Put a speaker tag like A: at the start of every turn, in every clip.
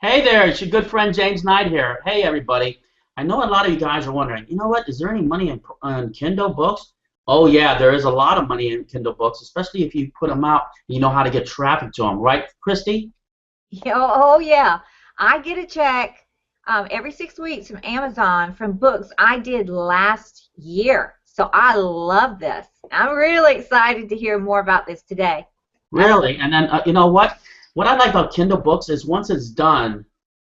A: Hey there, it's your good friend James Knight here. Hey everybody. I know a lot of you guys are wondering, you know what, is there any money in Kindle books? Oh yeah, there is a lot of money in Kindle books, especially if you put them out and you know how to get traffic to them, right, Christy?
B: Yeah, oh yeah. I get a check every 6 weeks from Amazon from books I did last year. So I love this. I'm really excited to hear more about this today. I love
A: Really? And then you know what? What I like about Kindle books is once it's done,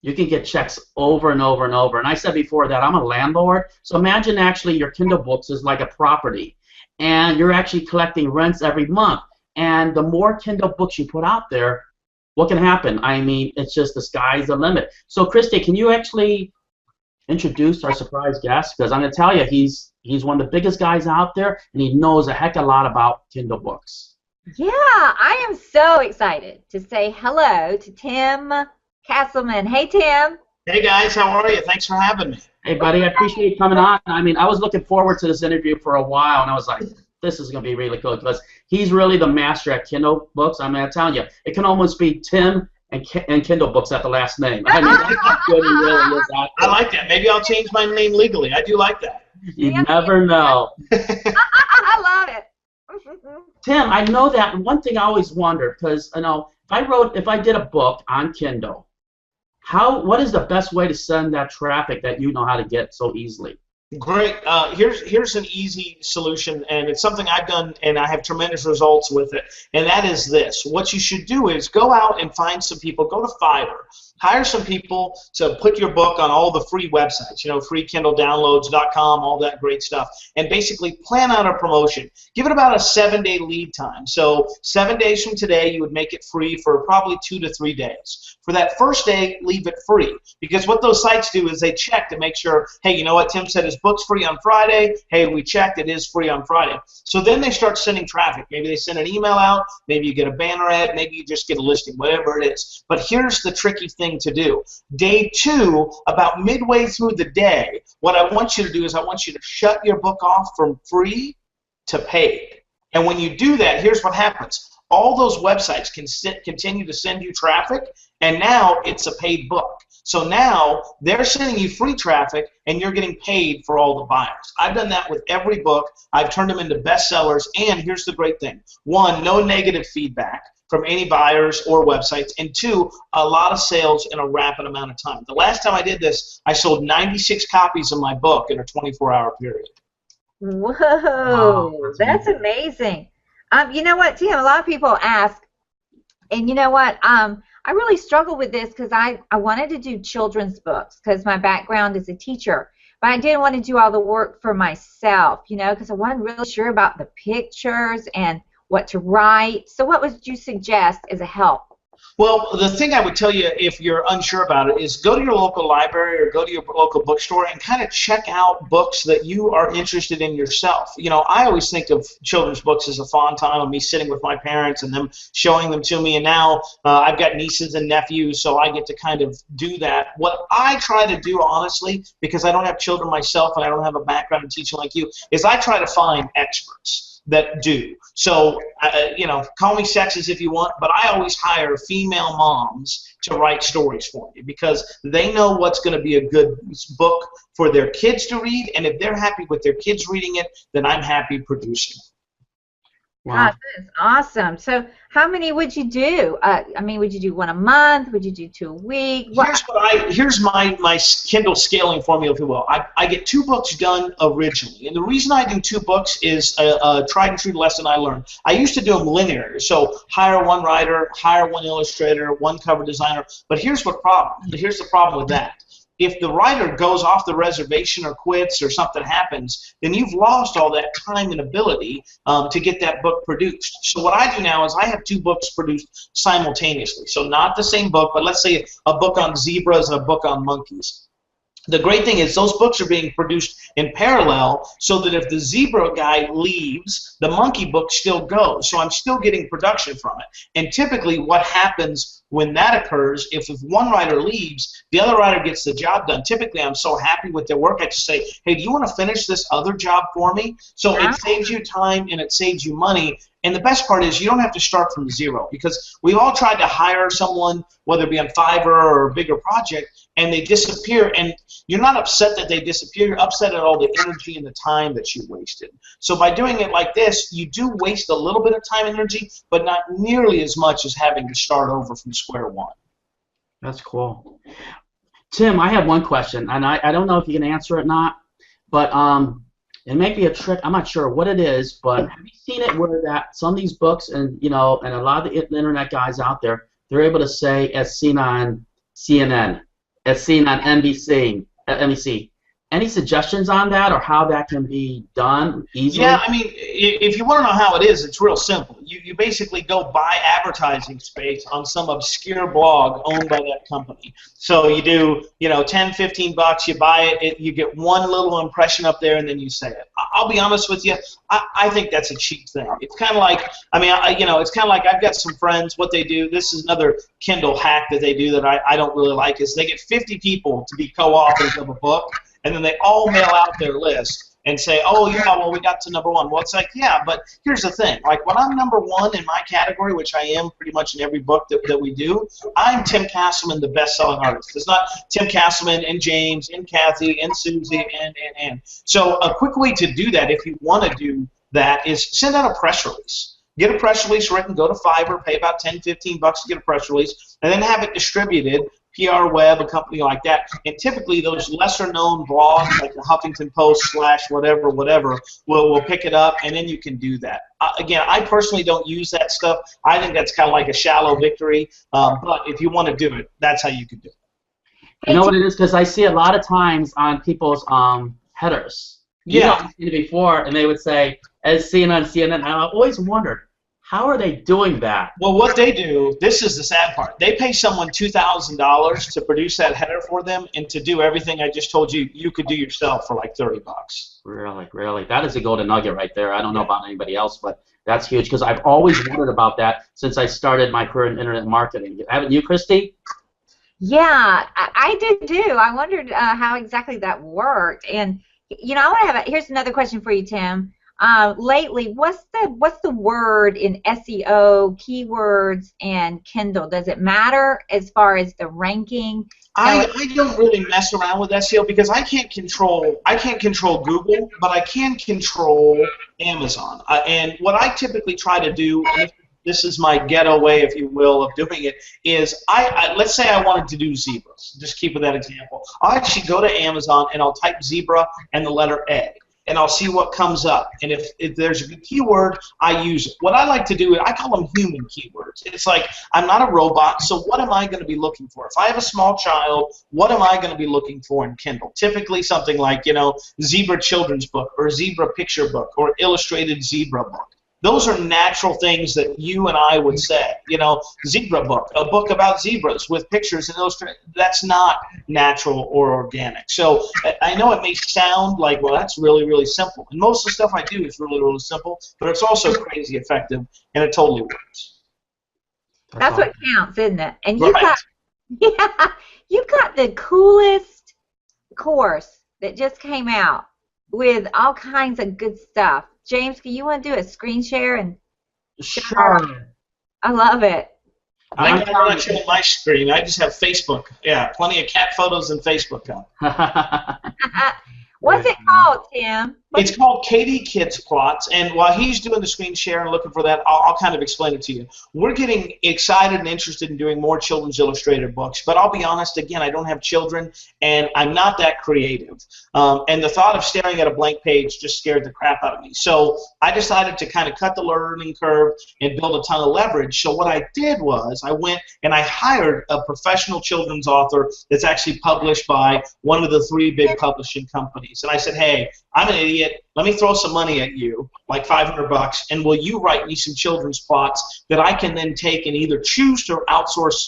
A: you can get checks over and over and over. And I said before that I'm a landlord, so imagine actually your Kindle books is like a property, and you're actually collecting rents every month. And the more Kindle books you put out there, what can happen? I mean, it's just the sky's the limit. So, Christy, can you actually introduce our surprise guest? Because I'm going to tell you, he's one of the biggest guys out there, and he knows a heck of a lot about Kindle books.
B: Yeah, I am so excited to say hello to Tim Castleman. Hey, Tim.
C: Hey guys, how are you? Thanks for having me.
A: Hey, buddy, I appreciate you coming on. I mean, I was looking forward to this interview for a while, and I was like, this is going to be really cool because he's really the master at Kindle books. I mean, I'm telling you, it can almost be Tim and Kindle books at the last name. I mean, that's how good he really is out
C: I
A: there.
C: like that. Maybe I'll change my name legally. I do like that.
A: You never know.
B: I love it.
A: Tim, I know that one thing I always wondered because if I did a book on Kindle, what is the best way to send that traffic that you know how to get so easily?
C: Great. Here's an easy solution, and it's something I've done, and I have tremendous results with it. And that is this: what you should do is go out and find some people. Go to Fiverr. Hire some people to put your book on all the free websites, freekindledownloads.com, all that great stuff, and basically plan out a promotion. Give it about a 7-day lead time. So 7 days from today, you would make it free for probably 2 to 3 days. For that first day, leave it free, because what those sites do is they check to make sure, hey, you know what, Tim said his book's free on Friday. Hey, we checked, it is free on Friday. So then they start sending traffic. Maybe they send an email out, maybe you get a banner ad, maybe you just get a listing, whatever it is. But here's the tricky thing to do. Day 2, about midway through the day, what I want you to do is I want you to shut your book off from free to paid. And when you do that, here's what happens. All those websites can continue to send you traffic, and now it's a paid book. So now they're sending you free traffic, and you're getting paid for all the buyers. I've done that with every book. I've turned them into bestsellers, and here's the great thing. 1, no negative feedback from any buyers or websites, and 2, a lot of sales in a rapid amount of time. The last time I did this, I sold 96 copies of my book in a 24-hour period.
B: Whoa,
A: Wow,
B: that's amazing. You know what, Tim? A lot of people ask, and you know what? I really struggle with this because I wanted to do children's books because my background is a teacher, but I didn't want to do all the work for myself, because I wasn't really sure about the pictures and what to write. So what would you suggest as a help?
C: Well, the thing I would tell you if you're unsure about it is go to your local library or go to your local bookstore and kind of check out books that you are interested in yourself. I always think of children's books as a fond time of me sitting with my parents and them showing them to me, and now I've got nieces and nephews, so I get to kind of do that. What I try to do, honestly, because I don't have children myself and I don't have a background in teaching like you, is I try to find experts that do. So, call me sexist if you want, but I always hire female moms to write stories for me because they know what's going to be a good book for their kids to read, and if they're happy with their kids reading it, then I'm happy producing it.
A: Wow.
B: Gosh, that is awesome. So how many would you do? Would you do one a month? Would you do 2 a week?
C: Here's my Kindle scaling formula, if you will. I get 2 books done originally, and the reason I do 2 books is a tried and true lesson I learned. I used to do them linear, so hire 1 writer, hire 1 illustrator, 1 cover designer. But here's the problem with that. If the writer goes off the reservation or quits or something happens, then you've lost all that time and ability to get that book produced. So what I do now is I have 2 books produced simultaneously. So not the same book, but let's say a book on zebras and a book on monkeys. The great thing is those books are being produced in parallel so that if the zebra guy leaves, the monkey book still goes. So I'm still getting production from it. And typically what happens when that occurs, if one writer leaves, the other writer gets the job done. Typically, I'm so happy with their work, I just say, hey, do you want to finish this other job for me? So it saves you time and it saves you money. And the best part is you don't have to start from zero, because we've all tried to hire someone, whether it be on Fiverr or a bigger project, and they disappear. And you're not upset that they disappear. You're upset at all the energy and the time that you wasted. So by doing it like this, you do waste a little bit of time and energy, but not nearly as much as having to start over from square one.
A: That's cool. Tim, I have one question, and I don't know if you can answer it or not, but it may be a trick. I'm not sure what it is, but have you seen it where that some of these books, and and a lot of the internet guys out there, they're able to say as seen on CNN, as seen on NBC. Any suggestions on that, or how that can be done easily?
C: Yeah, I mean, if you want to know how it is, it's real simple. You basically go buy advertising space on some obscure blog owned by that company. So you do, $10, $15, you buy it, you get one little impression up there, and then you say it. I'll be honest with you, I think that's a cheap thing. It's kind of like, it's kind of like I've got some friends, what they do, this is another Kindle hack that they do that I don't really like, is they get 50 people to be co-authors of a book, and then they all mail out their list and say, oh, yeah, well, we got to number one. Well, it's like, yeah, but here's the thing. Like, when I'm number one in my category, which I am pretty much in every book that we do, I'm Tim Castleman, the best-selling artist. It's not Tim Castleman and James and Kathy and Susie and. So a quick way to do that, if you want to do that, is send out a press release. Get a press release written, go to Fiverr, pay about $10, $15 to get a press release, and then have it distributed. PR Web, a company like that, and typically those lesser-known blogs like the Huffington Post / whatever will pick it up, and then you can do that. Again, I personally don't use that stuff. I think that's kind of like a shallow victory, but if you want to do it, that's how you can do it.
A: You know what it is? Because I see a lot of times on people's headers. I've seen it before, and they would say, as seen on CNN, and I always wondered, how are they doing that?
C: Well, what they do, this is the sad part, they pay someone $2,000 to produce that header for them, and to do everything I just told you, you could do yourself for like $30.
A: Really? That is a golden nugget right there. I don't know about anybody else, but that's huge, because I've always wondered about that since I started my career in internet marketing. Haven't you, Kristie?
B: Yeah, I did too. I wondered how exactly that worked. And, here's another question for you, Tim. Lately, what's the word in SEO, keywords, and Kindle? Does it matter as far as the ranking?
C: I don't really mess around with SEO because I can't control Google, but I can control Amazon. And what I typically try to do, and this is my ghetto way, if you will, of doing it, is let's say I wanted to do zebras. Just keep with that example. I'll actually go to Amazon and I'll type zebra and the letter A, and I'll see what comes up. And if there's a good keyword, I use it. What I like to do is I call them human keywords. It's like I'm not a robot, so what am I going to be looking for? If I have a small child, what am I going to be looking for in Kindle? Typically something like, zebra children's book, or zebra picture book, or illustrated zebra book. Those are natural things that you and I would say. Zebra book, a book about zebras with pictures and illustrations. That's not natural or organic. So I know it may sound like, well, that's really, really simple. And most of the stuff I do is really, really simple, but it's also crazy effective, and it totally works.
B: That's what counts, isn't it? And
C: you
B: got the coolest course that just came out with all kinds of good stuff. James, do you want to do a screen share? And
A: sure.
B: I love it.
C: I'm not showing my screen. I just have Facebook. Yeah, plenty of cat photos and Facebook.
B: What's it called, Tim?
C: It's called Katie Kids Plots, and while he's doing the screen share and looking for that, I'll kind of explain it to you. We're getting excited and interested in doing more children's illustrated books, but I'll be honest, again, I don't have children, and I'm not that creative. And the thought of staring at a blank page just scared the crap out of me. So I decided to kind of cut the learning curve and build a ton of leverage. So what I did was I went and I hired a professional children's author that's actually published by one of the 3 big publishing companies. And I said, hey, I'm an idiot. Let me throw some money at you, like $500, and will you write me some children's plots that I can then take and either choose to outsource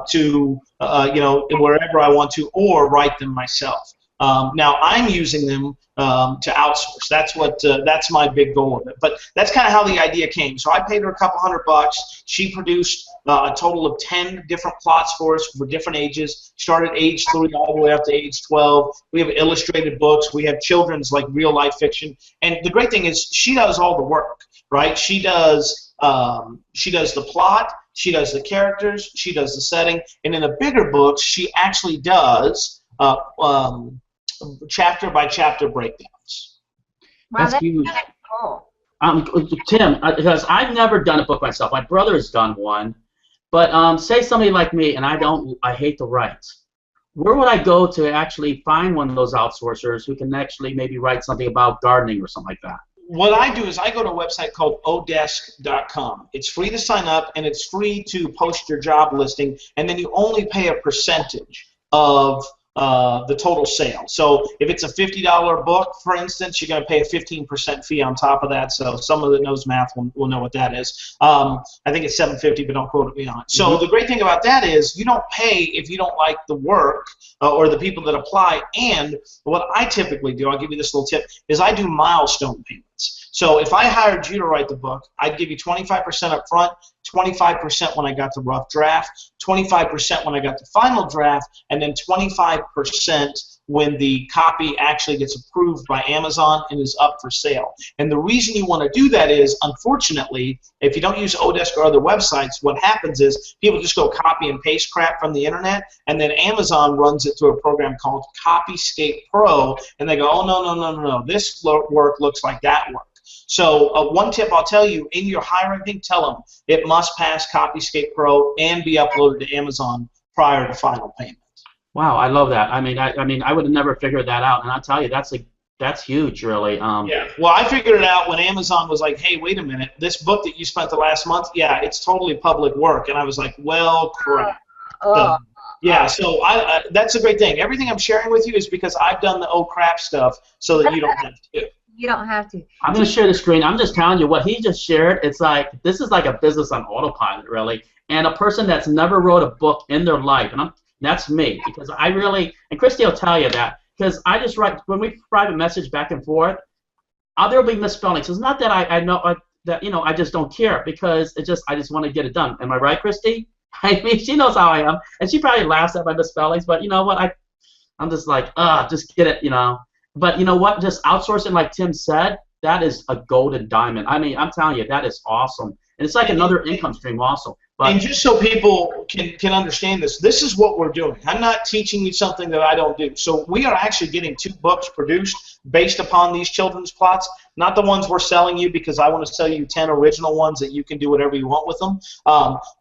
C: to wherever I want to, or write them myself. Now I'm using them to outsource. That's my big goal of it. But that's kind of how the idea came. So I paid her a couple $100. She produced a total of 10 different plots for us for different ages. Started age 3 all the way up to age 12. We have illustrated books. We have children's like real life fiction. And the great thing is she does all the work, right? She does the plot. She does the characters. She does the setting. And in the bigger books, she actually does chapter by chapter breakdowns.
B: Wow,
A: That's huge.
B: cool.
A: Tim, because I've never done a book myself. My brother has done one, but say somebody like me, and I hate to write. Where would I go to actually find one of those outsourcers who can actually maybe write something about gardening or something like that?
C: What I do is I go to a website called odesk.com. It's free to sign up, and it's free to post your job listing, and then you only pay a percentage of the total sale. So if it's a $50 book, for instance, you're going to pay a 15% fee on top of that. So someone that knows math will know what that is. I think it's $7.50, but don't quote me on it. So the great thing about that is you don't pay if you don't like the work or the people that apply. And what I typically do, I'll give you this little tip, is I do milestone payments. So if I hired you to write the book, I'd give you 25% up front, 25% when I got the rough draft, 25% when I got the final draft, and then 25% when the copy actually gets approved by Amazon and is up for sale. And the reason you want to do that is, unfortunately, if you don't use Odesk or other websites, what happens is people just go copy and paste crap from the internet, and then Amazon runs it through a program called Copyscape Pro, and they go, oh, no, this work looks like that work. So one tip I'll tell you, in your hiring thing, tell them it must pass Copyscape Pro and be uploaded to Amazon prior to final payment.
A: Wow, I love that. I mean, I would have never figured that out, and I'll tell you, that's huge, really.
C: Yeah. Well, I figured it out when Amazon was like, "Hey, wait a minute, this book that you spent the last month, yeah, it's totally public work," and I was like, "Well, crap." Yeah. So that's a great thing. Everything I'm sharing with you is because I've done the oh crap stuff, so that you don't have to.
B: You don't have to.
A: I'm going to share the screen. I'm just telling you what he just shared. It's like this is like a business on autopilot, really, and a person that's never wrote a book in their life, and that's me, because I really, and Kristie will tell you that, because I just write, when we private message back and forth, there'll be misspellings. It's not that I know that, I just don't care, because I just want to get it done. Am I right, Kristie? I mean, she knows how I am, and she probably laughs at my misspellings, but you know what, I'm just like, just get it, But you know what, just outsourcing, like Tim said, that is a golden diamond. I mean, I'm telling you, that is awesome. And it's like another income stream also. But,
C: and just so people can understand this is what we're doing. I'm not teaching you something that I don't do. So we are actually getting 2 books produced based upon these children's plots, not the ones we're selling you, because I want to sell you 10 original ones that you can do whatever you want with them.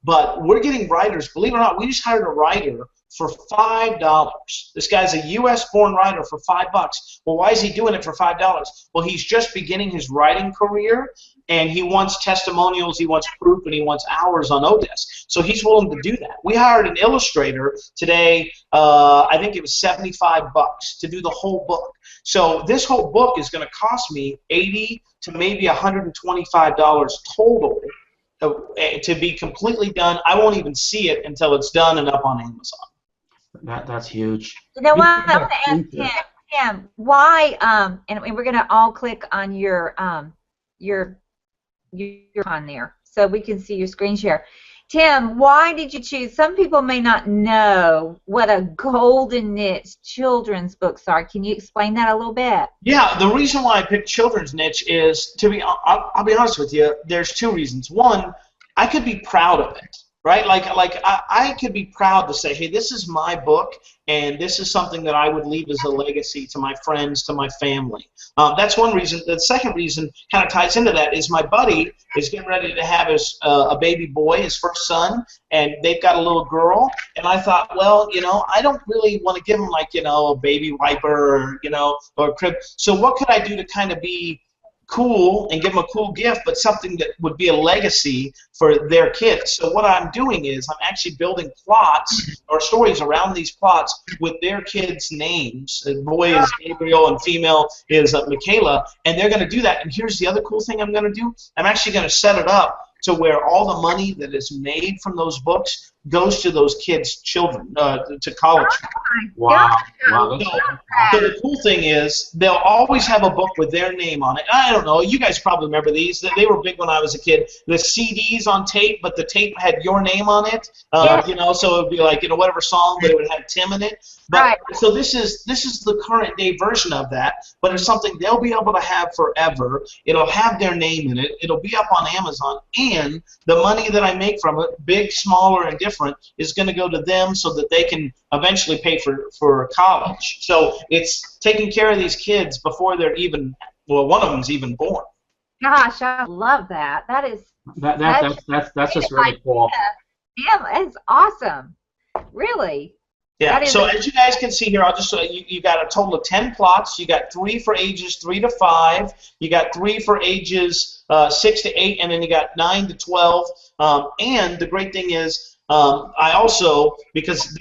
C: But we're getting writers. Believe it or not, we just hired a writer for $5. This guy's a U.S.-born writer for $5. Well, why is he doing it for $5? Well, he's just beginning his writing career, and he wants testimonials, he wants proof, and he wants hours on Odesk. So he's willing to do that. We hired an illustrator today, I think it was $75 to do the whole book. So this whole book is going to cost me $80 to maybe $125 total to be completely done. I won't even see it until it's done and up on Amazon.
A: That's huge.
B: You know what? I want to ask Tim, why? And we're going to all click on your on there so we can see your screen share. Tim, why did you choose? Some people may not know what a golden niche children's books are. Can you explain that a little bit?
C: Yeah, the reason why I picked children's niche is, I'll be honest with you, there's 2 reasons. One, I could be proud of it. Right, like I could be proud to say, hey, this is my book, and this is something that I would leave as a legacy to my friends, to my family. That's one reason. The second reason kind of ties into that is my buddy is getting ready to have a baby boy, his first son, and they've got a little girl. And I thought, well, I don't really want to give him a baby wiper or a crib. So what could I do to kind of be cool and give them a cool gift, but something that would be a legacy for their kids? So what I'm doing is I'm actually building plots or stories around these plots with their kids' names. The boy is Gabriel and female is Michaela, and they're going to do that. And here's the other cool thing I'm going to do. I'm actually going to set it up to where all the money that is made from those books goes to those kids' children, to college.
A: Wow.
B: Wow.
C: So the cool thing is they'll always have a book with their name on it. I don't know. You guys probably remember these. They were big when I was a kid. The CDs on tape, but the tape had your name on it. You know, so it would be like, you know, whatever song, but it would have Tim in it. But so this is the current day version of that, but it's something they'll be able to have forever. It'll have their name in it. It'll be up on Amazon, and the money that I make from it, big, small, or indifferent, is going to go to them so that they can eventually pay for college. So it's taking care of these kids before they're even, well, one of them's even born.
B: Gosh, I love that.
A: That's just really cool.
B: Yeah, it's awesome. Really.
C: Yeah, so as you guys can see here, I'll just you got a total of 10 plots. You got 3 for ages 3 to 5. You got 3 for ages 6 to 8, and then you got 9 to 12. And the great thing is, I also, because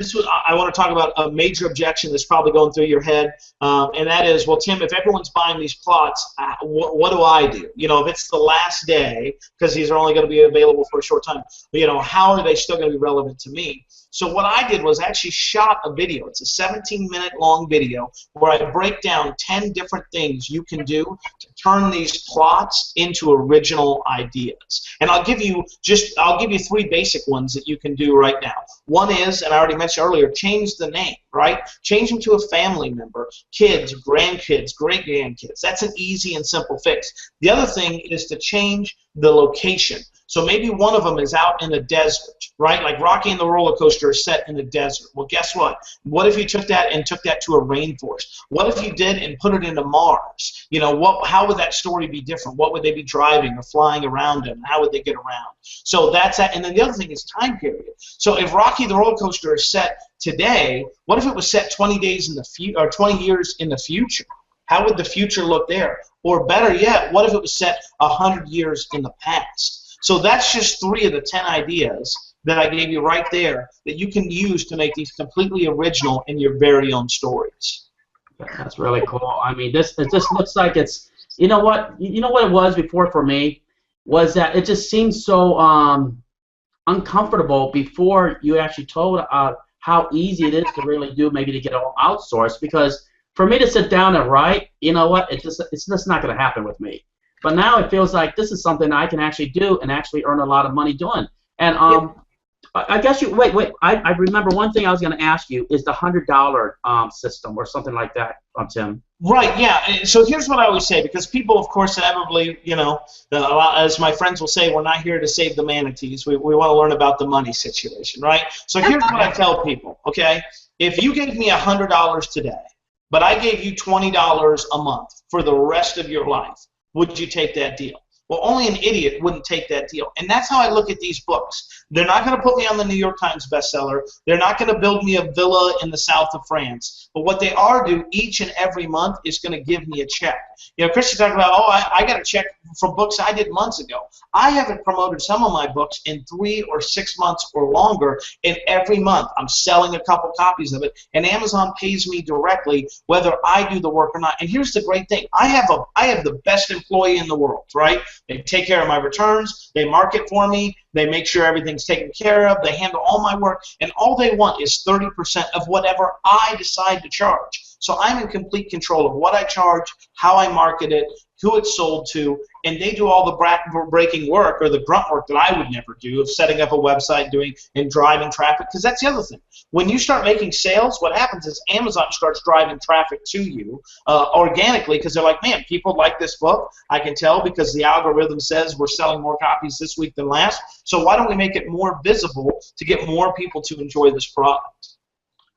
C: I want to talk about a major objection that's probably going through your head, and that is, well, Tim, if everyone's buying these plots, what do I do? You know, if it's the last day, because these are only going to be available for a short time, you know, how are they still going to be relevant to me? So what I did was actually shot a video. It's a 17-minute long video where I break down 10 different things you can do to turn these plots into original ideas. And I'll give you 3 basic ones that you can do right now. One is, and I already mentioned earlier, change the name, right? Change them to a family member, kids, grandkids, great-grandkids. That's an easy and simple fix. The other thing is to change the location. So maybe one of them is out in the desert, right? Like Rocky and the Roller Coaster is set in the desert. Well, guess what? What if you took that to a rainforest? What if you did and put it into Mars? You know, how would that story be different? What would they be driving or flying around in? How would they get around? So that's that. And then the other thing is time period. So if Rocky the Roller Coaster is set today, what if it was set 20 days in the future, or 20 years in the future? How would the future look there? Or better yet, what if it was set 100 years in the past? So that's just 3 of the 10 ideas that I gave you right there that you can use to make these completely original in your very own stories.
A: That's really cool. I mean, it just looks like it's, you know what it was before for me was that it just seemed so uncomfortable before you actually told how easy it is to really do, maybe to get it all outsourced, because for me to sit down and write, you know what, it's just not going to happen with me. But now it feels like this is something I can actually do and actually earn a lot of money doing. And I guess you wait. I remember one thing I was going to ask you is the $100 system or something like that, Tim.
C: Right. Yeah. So here's what I always say, because people, of course, inevitably, you know, as my friends will say, we're not here to save the manatees. We want to learn about the money situation, right? So here's what I tell people. Okay, if you gave me $100 today, but I gave you $20 a month for the rest of your life, would you take that deal? Well, only an idiot wouldn't take that deal. And that's how I look at these books. They're not going to put me on the New York Times bestseller. They're not going to build me a villa in the south of France. But what they are do each and every month is going to give me a check. You know, Kristie talked about, I got a check for books I did months ago. I haven't promoted some of my books in 3 or 6 months or longer, and every month I'm selling a couple copies of it, and Amazon pays me directly whether I do the work or not. And here's the great thing. I have the best employee in the world, right? They take care of my returns, they market for me, they make sure everything's taken care of, they handle all my work, and all they want is 30% of whatever I decide to charge. So I'm in complete control of what I charge, how I market it, who it's sold to, and they do all the breaking work or the grunt work that I would never do of setting up a website, and driving traffic, because that's the other thing. When you start making sales, what happens is Amazon starts driving traffic to you organically, because they're like, man, people like this book. I can tell because the algorithm says we're selling more copies this week than last, so why don't we make it more visible to get more people to enjoy this product?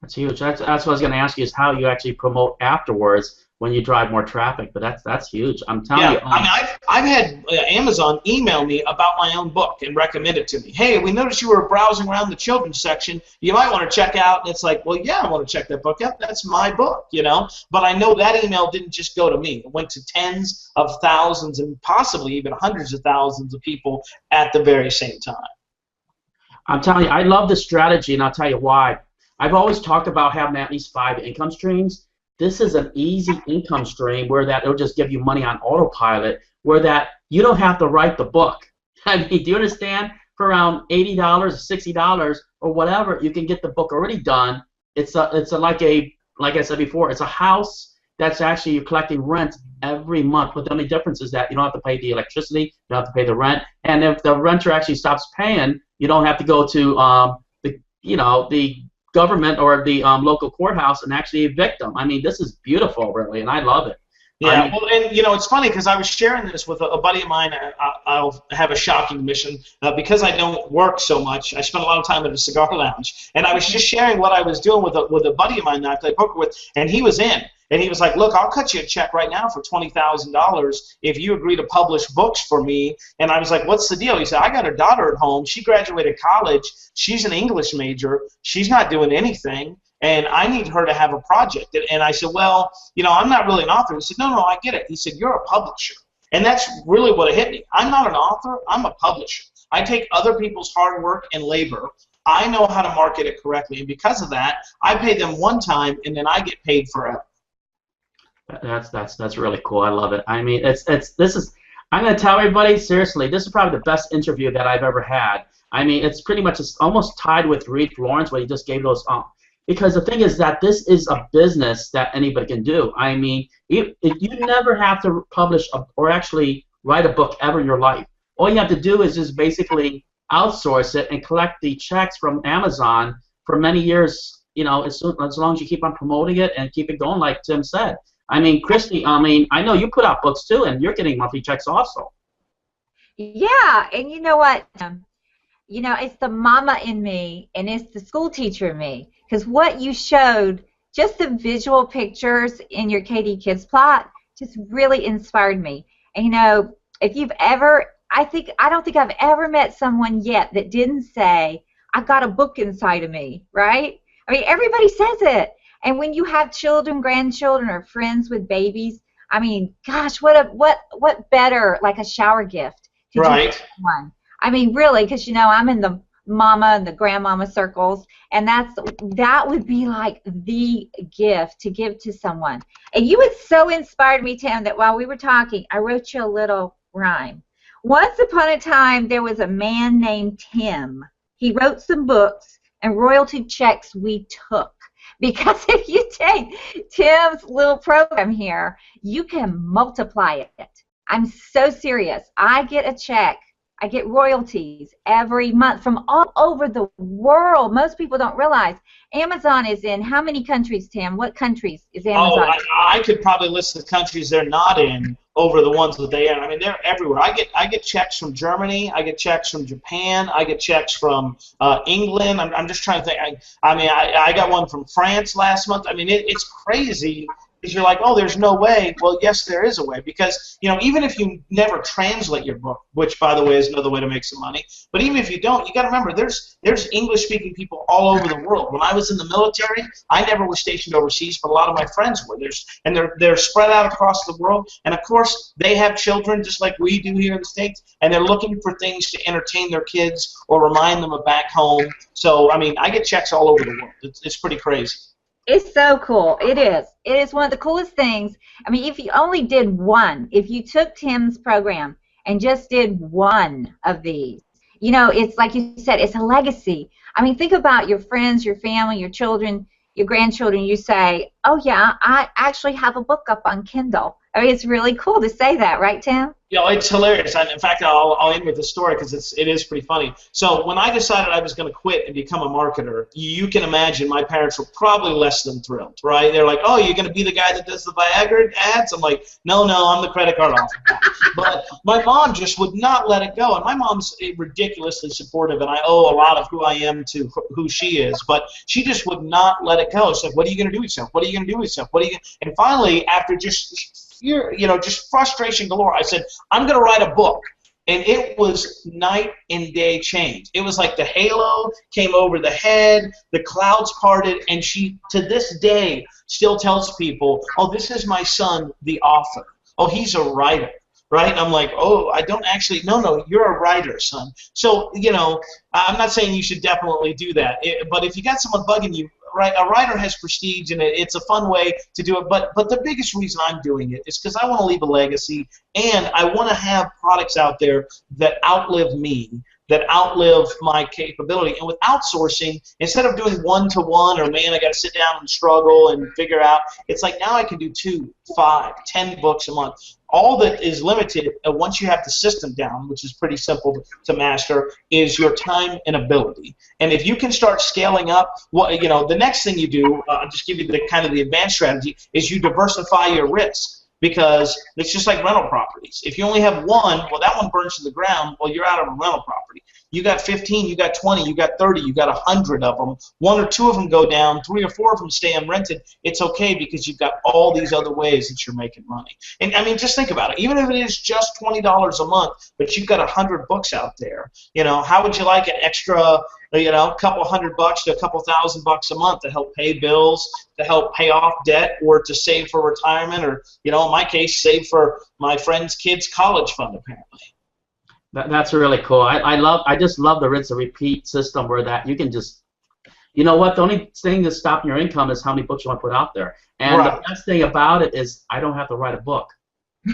A: That's huge. That's what I was going to ask you, is how you actually promote afterwards when you drive more traffic. But that's huge. I'm telling you.
C: I mean, I've had Amazon email me about my own book and recommend it to me. Hey, we noticed you were browsing around the children's section. You might want to check out. And it's like, well, yeah, I want to check that book out. That's my book, you know. But I know that email didn't just go to me. It went to tens of thousands and possibly even hundreds of thousands of people at the very same time.
A: I'm telling you, I love this strategy, and I'll tell you why. I've always talked about having at least 5 income streams. This is an easy income stream where that it'll just give you money on autopilot, where that you don't have to write the book. I mean, do you understand? for around $80, $60, or whatever, you can get the book already done. It's like I said before, it's a house that's actually you're collecting rent every month. But the only difference is that you don't have to pay the electricity, you don't have to pay the rent, and if the renter actually stops paying, you don't have to go to the government or the local courthouse and actually evict them. I mean, this is beautiful, really, and I love it.
C: Yeah, well, and it's funny because I was sharing this with a buddy of mine. I'll have a shocking admission because I don't work so much. I spend a lot of time at a cigar lounge, and I was just sharing what I was doing with a buddy of mine that I play poker with, and he was in, and he was like, "Look, I'll cut you a check right now for $20,000 if you agree to publish books for me." And I was like, "What's the deal?" He said, "I got a daughter at home. She graduated college. She's an English major. She's not doing anything. And I need her to have a project." And I said, "Well, I'm not really an author." He said, No, I get it." He said, "You're a publisher." And that's really what it hit me. I'm not an author. I'm a publisher. I take other people's hard work and labor. I know how to market it correctly. And because of that, I pay them one time, and then I get paid forever.
A: That's really cool. I love it. I mean, I'm going to tell everybody, seriously, this is probably the best interview that I've ever had. I mean, it's pretty much almost tied with Reed Florence, where he just gave those because the thing is that this is a business that anybody can do. I mean, you never have to publish or actually write a book ever in your life. All you have to do is just basically outsource it and collect the checks from Amazon for many years, as long as you keep on promoting it and keep it going, like Tim said. I mean, Kristie, I know you put out books too, and you're getting monthly checks also.
B: Yeah, and you know what? It's the mama in me, and it's the school teacher in me. Because what you showed, just the visual pictures in your KD Kids plot, just really inspired me. And if you've ever, I don't think I've ever met someone yet that didn't say, "I've got a book inside of me," right? I mean, everybody says it. And when you have children, grandchildren, or friends with babies, I mean, gosh, what better, like a shower gift?
C: Right.
B: I mean, really, because I'm in the mama and the grandmama circles, and that would be like the gift to give to someone. And you had so inspired me, Tim, that while we were talking, I wrote you a little rhyme. Once upon a time, there was a man named Tim. He wrote some books, and royalty checks we took. Because if you take Tim's little program here, you can multiply it. I'm so serious. I get a check. I get royalties every month from all over the world. Most people don't realize Amazon is in how many countries, Tim? What countries is Amazon?
C: Oh, I could probably list the countries they're not in over the ones that they are. I mean, they're everywhere. I get checks from Germany. I get checks from Japan. I get checks from England. I'm just trying to think. I got one from France last month. I mean, it's crazy. Because you're like, oh, there's no way. Well, yes, there is a way. Because, even if you never translate your book, which, by the way, is another way to make some money, but even if you don't, you got to remember, there's English-speaking people all over the world. When I was in the military, I never was stationed overseas, but a lot of my friends were. They're spread out across the world. And, of course, they have children just like we do here in the States, and they're looking for things to entertain their kids or remind them of back home. So, I mean, I get checks all over the world. It's pretty crazy.
B: It's so cool. It is. It is one of the coolest things. I mean, if you only did one, if you took Tim's program and just did one of these, it's like you said, it's a legacy. I mean, think about your friends, your family, your children, your grandchildren. You say, oh, yeah, I actually have a book up on Kindle. I mean, it's really cool to say that, right, Tim?
C: It's hilarious. In fact, I'll end with the story because it is pretty funny. So when I decided I was going to quit and become a marketer, you can imagine my parents were probably less than thrilled, right? They're like, oh, you're going to be the guy that does the Viagra ads? I'm like, no, I'm the credit card officer. But my mom just would not let it go. And my mom's ridiculously supportive, and I owe a lot of who I am to who she is. But she just would not let it go. She's like, what are you going to do with yourself? What are you going to do with yourself? And finally, after just frustration galore, I said, I'm going to write a book. And it was night and day change. It was like the halo came over the head, the clouds parted, and she, to this day, still tells people, oh, this is my son, the author. Oh, he's a writer, right? And I'm like, oh, I don't actually, no, you're a writer, son. So, I'm not saying you should definitely do that. But if you got someone bugging you, right, a writer has prestige, and it's a fun way to do it. But the biggest reason I'm doing it is because I want to leave a legacy, and I want to have products out there that outlive me, that outlive my capability. And with outsourcing, instead of doing one-to-one or, man, I got to sit down and struggle and figure out, it's like now I can do 2, 5, 10 books a month. All that is limited once you have the system down, which is pretty simple to master, is your time and ability. And if you can start scaling up, the next thing you do, I'll just give you the kind of the advanced strategy, is you diversify your risk. Because it's just like rental properties. If you only have one, well, that one burns to the ground, well, you're out of a rental property. You got 15, you got 20, you got 30, you got 100 of them. 1 or 2 of them go down, 3 or 4 of them stay unrented. It's okay because you've got all these other ways that you're making money. And I mean, just think about it. Even if it is just $20 a month, but you've got 100 books out there, how would you like an extra, a couple $100 to a couple $1,000 a month to help pay bills, to help pay off debt, or to save for retirement, or in my case, save for my friend's kids' college fund, apparently.
A: That's really cool. I just love the rinse and repeat system where that you can just, the only thing that's stopping your income is how many books you want to put out there. And the best thing about it is I don't have to write a book.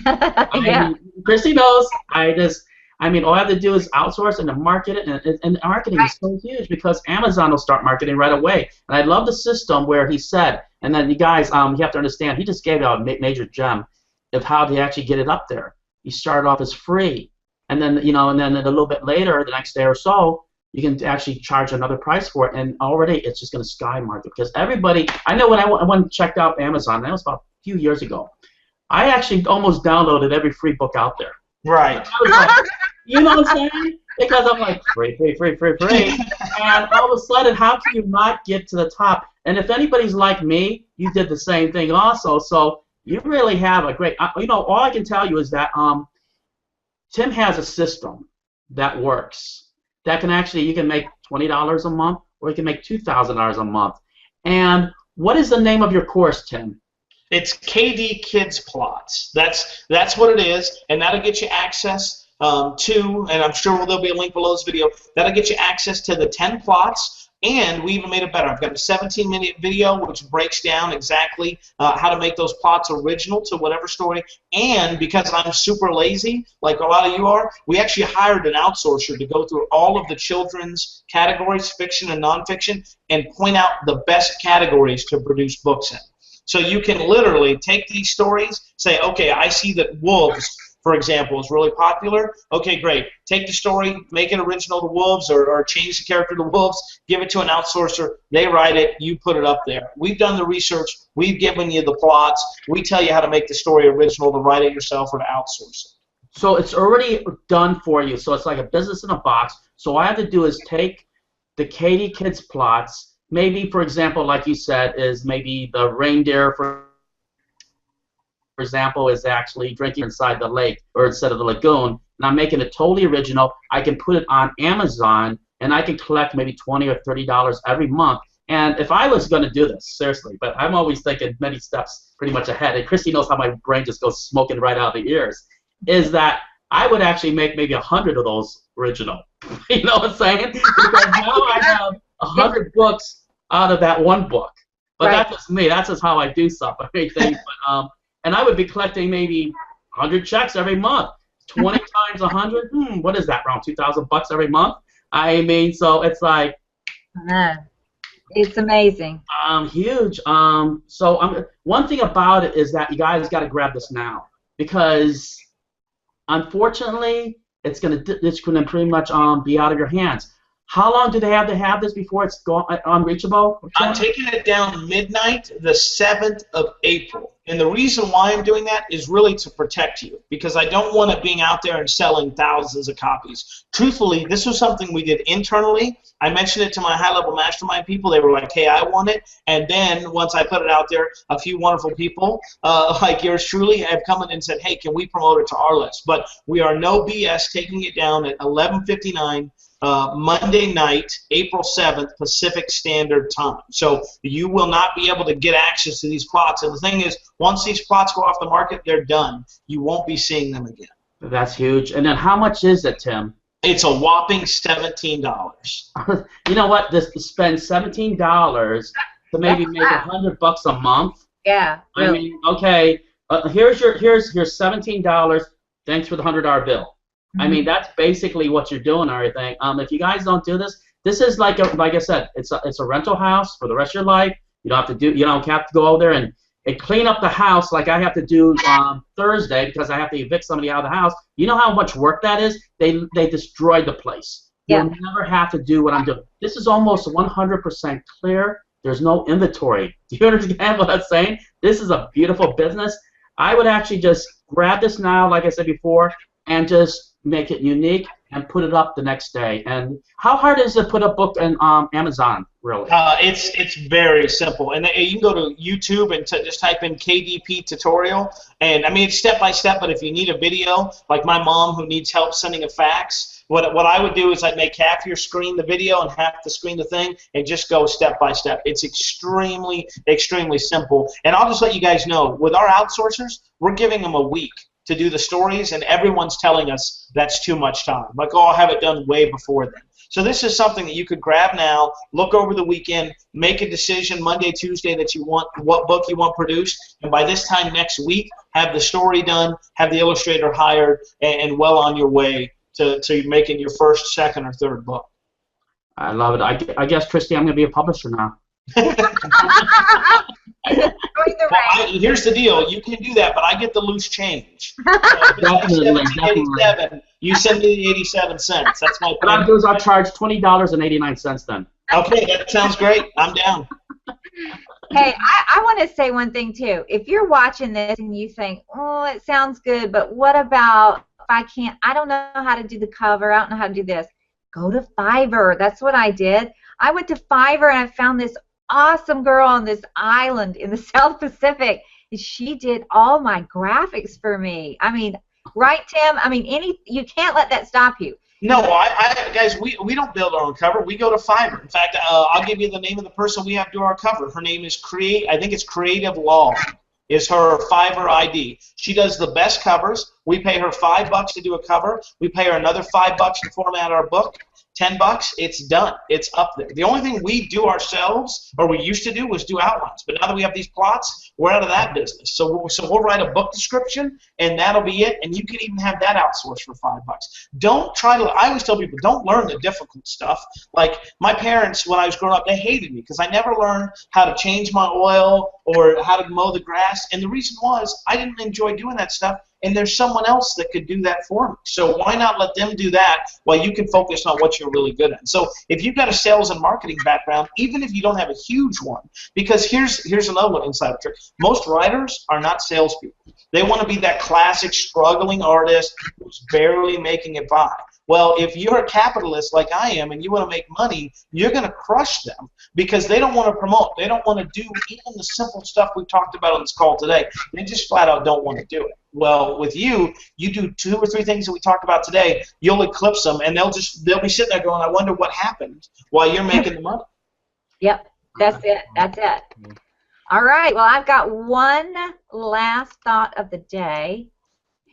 B: Yeah.
A: Kristie knows. All I have to do is outsource and market it, and marketing is so huge because Amazon will start marketing right away. And I love the system where he said, and then you guys, you have to understand, he just gave out a major gem of how to actually get it up there. He started off as free, and then and then a little bit later, the next day or so, you can actually charge another price for it, and already it's just going to skyrocket because everybody. I know when I went and checked out Amazon, that was about a few years ago. I actually almost downloaded every free book out there.
C: Right.
A: I was like, you know what I'm saying? Because I'm like, free. And all of a sudden, how can you not get to the top? And if anybody's like me, you did the same thing also. So you really have a great, all I can tell you is that Tim has a system that works. That can actually, you can make $20 a month, or you can make $2,000 a month. And what is the name of your course, Tim?
C: It's KD Kids Plots. That's what it is, and that'll get you access to, and I'm sure there'll be a link below this video, that'll get you access to the 10 plots, and we even made it better. I've got a 17-minute video which breaks down exactly how to make those plots original to whatever story, and because I'm super lazy, like a lot of you are, we actually hired an outsourcer to go through all of the children's categories, fiction and nonfiction, and point out the best categories to produce books in. So you can literally take these stories, say, okay, I see that wolves, for example, is really popular. Okay, great. Take the story, make it original to wolves, or change the character to wolves, give it to an outsourcer, they write it, you put it up there. We've done the research, we've given you the plots, we tell you how to make the story original, to write it yourself or to outsource it.
A: So it's already done for you. So it's like a business in a box. So all I have to do is take the KD Kids plots. Maybe, for example, like you said, is maybe the reindeer, for example, is actually drinking inside the lake or instead of the lagoon, and I'm making it totally original. I can put it on Amazon, and I can collect maybe $20 or $30 every month. And if I was going to do this, seriously, but I'm always thinking many steps pretty much ahead, and Kristie knows how my brain just goes smoking right out of the ears, is that I would actually make maybe 100 of those original. You know what I'm saying? Because now I have 100 books out of that one book. But that's just me. That's just how I do stuff. Everything. But, and I would be collecting maybe 100 checks every month. 20 times 100. What is that? Around $2,000 every month. I mean, so it's like.
B: It's amazing.
A: Huge. So one thing about it is that you guys got to grab this now, because unfortunately it's gonna pretty much be out of your hands. How long do they have to have this before it's unreachable?
C: I'm taking it down midnight, the 7th of April. And the reason why I'm doing that is really to protect you, because I don't want it being out there and selling thousands of copies. Truthfully, this was something we did internally. I mentioned it to my high-level mastermind people. They were like, hey, I want it. And then once I put it out there, a few wonderful people, like yours truly, have come in and said, hey, can we promote it to our list? But we are no BS taking it down at 11:59 Monday night, April 7th, Pacific Standard Time. So you will not be able to get access to these plots. And the thing is, once these plots go off the market, they're done. You won't be seeing them again.
A: That's huge. And then how much is it, Tim?
C: It's a whopping $17.
A: You know what? To spend $17 to maybe make $100 a month.
B: Yeah. Really.
A: I mean, okay. Here's $17. Thanks for the $100 bill. I mean, that's basically what you're doing. Everything. If you guys don't do this, this is like I said, it's a rental house for the rest of your life. You don't have to go over there and clean up the house like I have to do Thursday because I have to evict somebody out of the house. You know how much work that is? They destroyed the place.
B: Yeah.
A: You'll never have to do what I'm doing. This is almost 100% clear. There's no inventory. Do you understand what I'm saying? This is a beautiful business. I would actually just grab this now, like I said before, and just make it unique and put it up the next day. And how hard is it to put a book on Amazon, really?
C: It's very simple. And you can go to YouTube and just type in KDP tutorial. And, I mean, it's step by step, but if you need a video, like my mom who needs help sending a fax, what I would do is I'd make half your screen the video and half the screen the thing and just go step by step. It's extremely, extremely simple. And I'll just let you guys know, with our outsourcers, we're giving them a week to do the stories, and everyone's telling us that's too much time. Like, oh, I'll have it done way before then. So this is something that you could grab now, look over the weekend, make a decision Monday, Tuesday that you want, what book you want produced, and by this time next week, have the story done, have the illustrator hired, and well on your way to making your first, second, or third book.
A: I love it. I guess, Kristie, I'm going to be a publisher now.
C: Here's the deal. You can do that, but I get the loose change.
A: Definitely.
C: You send me the 87 cents. That's my
A: What I'll do is I'll charge $20.89 then.
C: Okay, that sounds great. I'm down.
B: Hey, I want to say one thing, too. If you're watching this and you think, oh, it sounds good, but what about if I don't know how to do the cover, I don't know how to do this, go to Fiverr. That's what I did. I went to Fiverr and I found this awesome girl on this island in the South Pacific. And she did all my graphics for me. I mean, right, Tim? I mean, you can't let that stop you.
C: No, guys, we don't build our own cover. We go to Fiverr. In fact, I'll give you the name of the person we have do our cover. Her name is I think it's Creative Law is her Fiverr ID. She does the best covers. We pay her $5 to do a cover. We pay her another $5 to format our book. $10, it's done. It's up there. The only thing we do ourselves, or we used to do, was do outlines. But now that we have these plots, we're out of that business. So we'll write a book description, and that'll be it. And you can even have that outsourced for $5. Don't try to. I always tell people, don't learn the difficult stuff. Like my parents, when I was growing up, they hated me because I never learned how to change my oil or how to mow the grass. And the reason was I didn't enjoy doing that stuff. And there's someone else that could do that for me. So why not let them do that while you can focus on what you're really good at? So if you've got a sales and marketing background, even if you don't have a huge one, because here's another one inside trick. Most writers are not salespeople. They want to be that classic struggling artist who's barely making it by. Well, if you're a capitalist like I am and you want to make money, you're going to crush them because they don't want to promote. They don't want to do even the simple stuff we've talked about on this call today. They just flat out don't want to do it. Well, with you do 2 or 3 things that we talked about today, you'll eclipse them, and they'll be sitting there going, I wonder what happened while you're making the money.
B: Yep, that's it. That's it. All right, well, I've got one last thought of the day.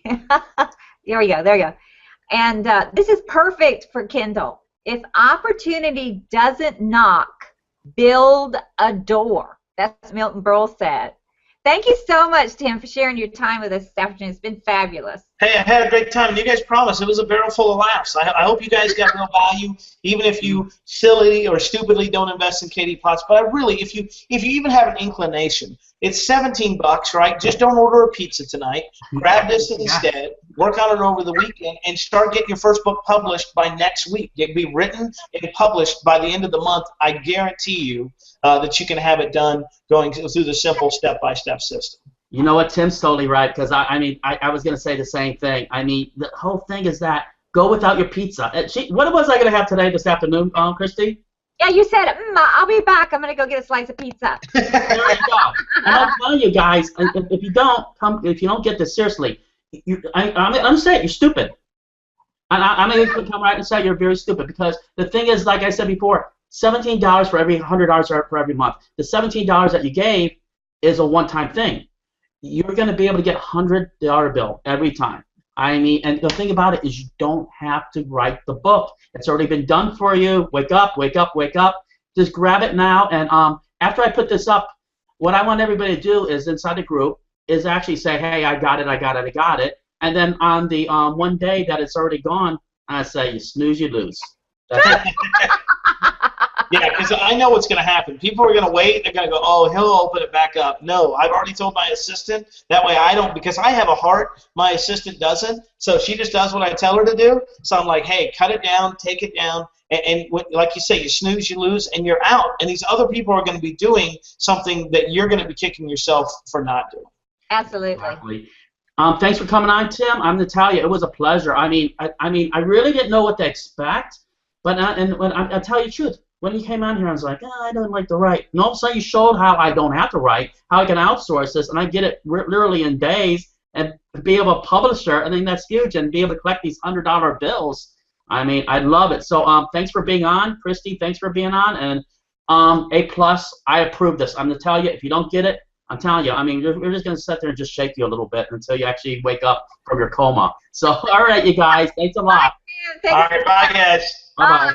B: There we go. And this is perfect for Kindle. If opportunity doesn't knock, build a door. That's what Milton Berle said. Thank you so much, Tim, for sharing your time with us this afternoon. It's been fabulous.
C: Hey, I had a great time, and you guys promised it was a barrel full of laughs. I hope you guys got real value, even if you silly or stupidly don't invest in KD Plots. But I really, if you even have an inclination, it's $17, right? Just don't order a pizza tonight. Grab this instead. Work on it over the weekend, and start getting your first book published by next week. It'll be written and published by the end of the month. I guarantee you that you can have it done going through the simple step-by-step system.
A: You know what, Tim's totally right, because I was going to say the same thing. I mean, the whole thing is that go without your pizza. What was I going to have today this afternoon, Kristie?
B: Yeah, you said, I'll be back. I'm going to go get a slice of pizza.
A: There you go. And I'm telling you guys, if you don't get this seriously, I'm saying you're stupid. And I'm going to come right and say you're very stupid, because the thing is, like I said before, $17 for every $100 for every month. The $17 that you gave is a one-time thing. You're going to be able to get a $100 bill every time. I mean, and the thing about it is you don't have to write the book. It's already been done for you. Wake up, wake up, wake up. Just grab it now. And after I put this up, what I want everybody to do is inside the group is actually say, hey, I got it, I got it, I got it. and then on the one day that it's already gone, I say you snooze, you lose. That's it.
C: Yeah, because I know what's going to happen. People are going to wait. They're going to go, oh, he'll open it back up. No, I've already told my assistant. That way I don't, because I have a heart. My assistant doesn't. So she just does what I tell her to do. So I'm like, hey, cut it down, take it down. And like you say, you snooze, you lose, and you're out. And these other people are going to be doing something that you're going to be kicking yourself for not doing.
B: Absolutely.
A: Exactly. Thanks for coming on, Tim. I'm Natalia. It was a pleasure. I mean, I really didn't know what to expect. But when I tell you the truth, when you came on here, I was like, I don't like to write. And all of a sudden, you showed how I don't have to write, how I can outsource this, and I get it literally in days, and be able to publisher. I think that's huge, and be able to collect these $100 bills. I mean, I love it. So thanks for being on, Kristie. Thanks for being on, and A+. I approve this. I'm gonna tell you, if you don't get it, I'm telling you. I mean, we're just gonna sit there and just shake you a little bit until you actually wake up from your coma. So, all right, you guys. Thanks a lot.
B: Bye,
C: all right, bye, guys.
A: Bye-bye.